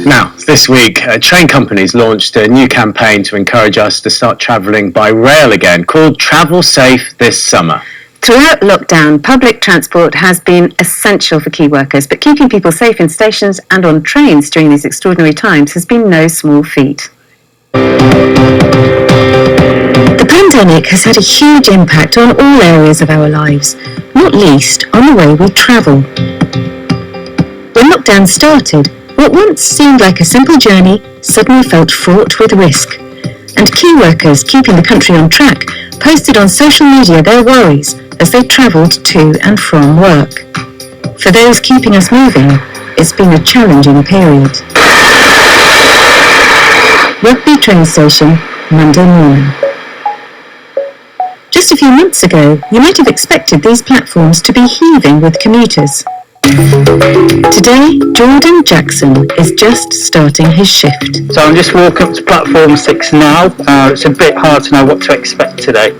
Now, this week, train companies launched a new campaign to encourage us to start travelling by rail again, called Travel Safe This Summer. Throughout lockdown, public transport has been essential for key workers, but keeping people safe in stations and on trains during these extraordinary times has been no small feat. The pandemic has had a huge impact on all areas of our lives, not least on the way we travel. When lockdown started, what once seemed like a simple journey suddenly felt fraught with risk. And key workers keeping the country on track posted on social media their worries as they travelled to and from work. For those keeping us moving, it's been a challenging period. Rugby train station, Monday morning. Just a few months ago, you might have expected these platforms to be heaving with commuters. Today, Jordan Jackson is just starting his shift. So I'm just walking up to platform 6 now. It's a bit hard to know what to expect today.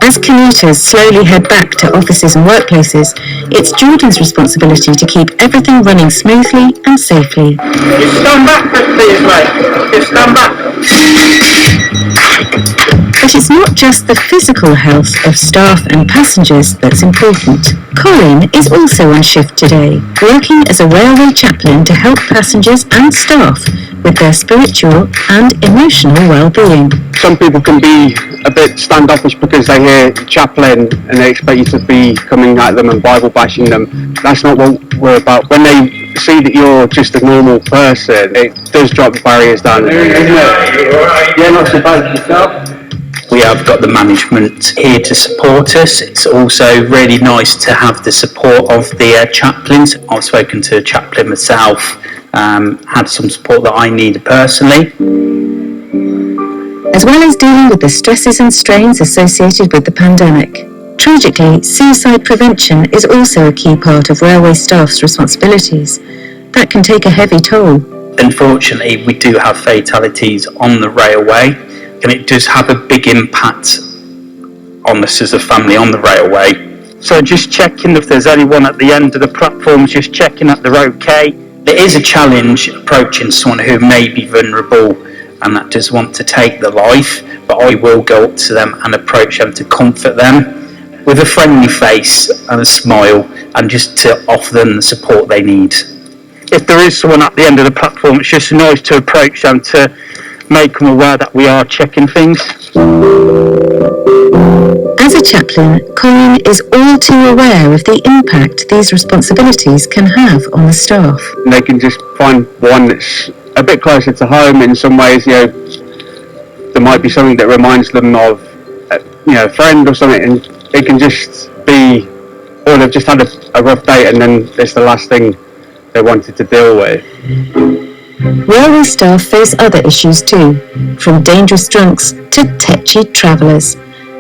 As commuters slowly head back to offices and workplaces, it's Jordan's responsibility to keep everything running smoothly and safely. Just stand back, please, mate. Just stand back. But it's not just the physical health of staff and passengers that's important. Colin is also on shift today, working as a railway chaplain to help passengers and staff with their spiritual and emotional well-being. Some people can be a bit standoffish because they hear chaplain and they expect you to be coming at them and Bible bashing them. That's not what we're about. When they see that you're just a normal person, it does drop the barriers down. Isn't it? Yeah, not so bad yourself. We have got the management here to support us. It's also really nice to have the support of the chaplains. I've spoken to a chaplain myself, had some support that I needed personally. As well as dealing with the stresses and strains associated with the pandemic, tragically, suicide prevention is also a key part of railway staff's responsibilities. That can take a heavy toll. Unfortunately, we do have fatalities on the railway, and it does have a big impact on us as a family on the railway. So just checking if there's anyone at the end of the platforms, just checking that they're okay. It is a challenge approaching someone who may be vulnerable and that does want to take their life, but I will go up to them and approach them to comfort them with a friendly face and a smile, and just to offer them the support they need. If there is someone at the end of the platform, it's just nice to approach them to make them aware that we are checking things. As a chaplain, Colin is all too aware of the impact these responsibilities can have on the staff. They can just find one that's a bit closer to home in some ways. There might be something that reminds them of a friend or something, and it can just be, or they've just had a rough day and then it's the last thing they wanted to deal with. Railway staff face other issues too, from dangerous drunks to tetchy travellers.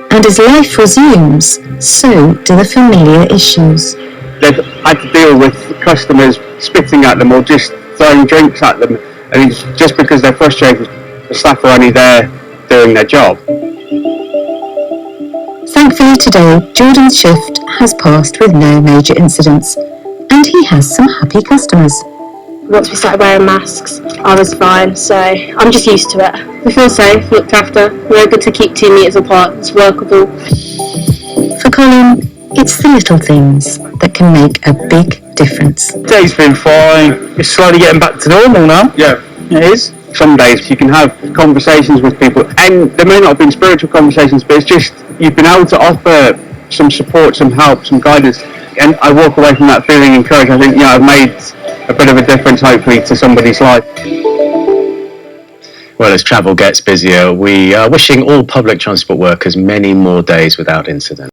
And as life resumes, so do the familiar issues. They've had to deal with customers spitting at them or just throwing drinks at them, and it's just because they're frustrated, the staff are only there doing their job. Thankfully today, Jordan's shift has passed with no major incidents, and he has some happy customers. Once we started wearing masks, I was fine, so I'm just used to it. We feel safe, looked after, we're able to keep 2 metres apart, it's workable. For Colin, it's the little things that can make a big difference. Today's been fine. It's slowly getting back to normal now. Yeah, it is. Some days you can have conversations with people, and they may not have been spiritual conversations, but it's just you've been able to offer some support, some help, some guidance, and I walk away from that feeling encouraged. I think I've made a bit of a difference hopefully to somebody's life. Well, as travel gets busier, we are wishing all public transport workers many more days without incident.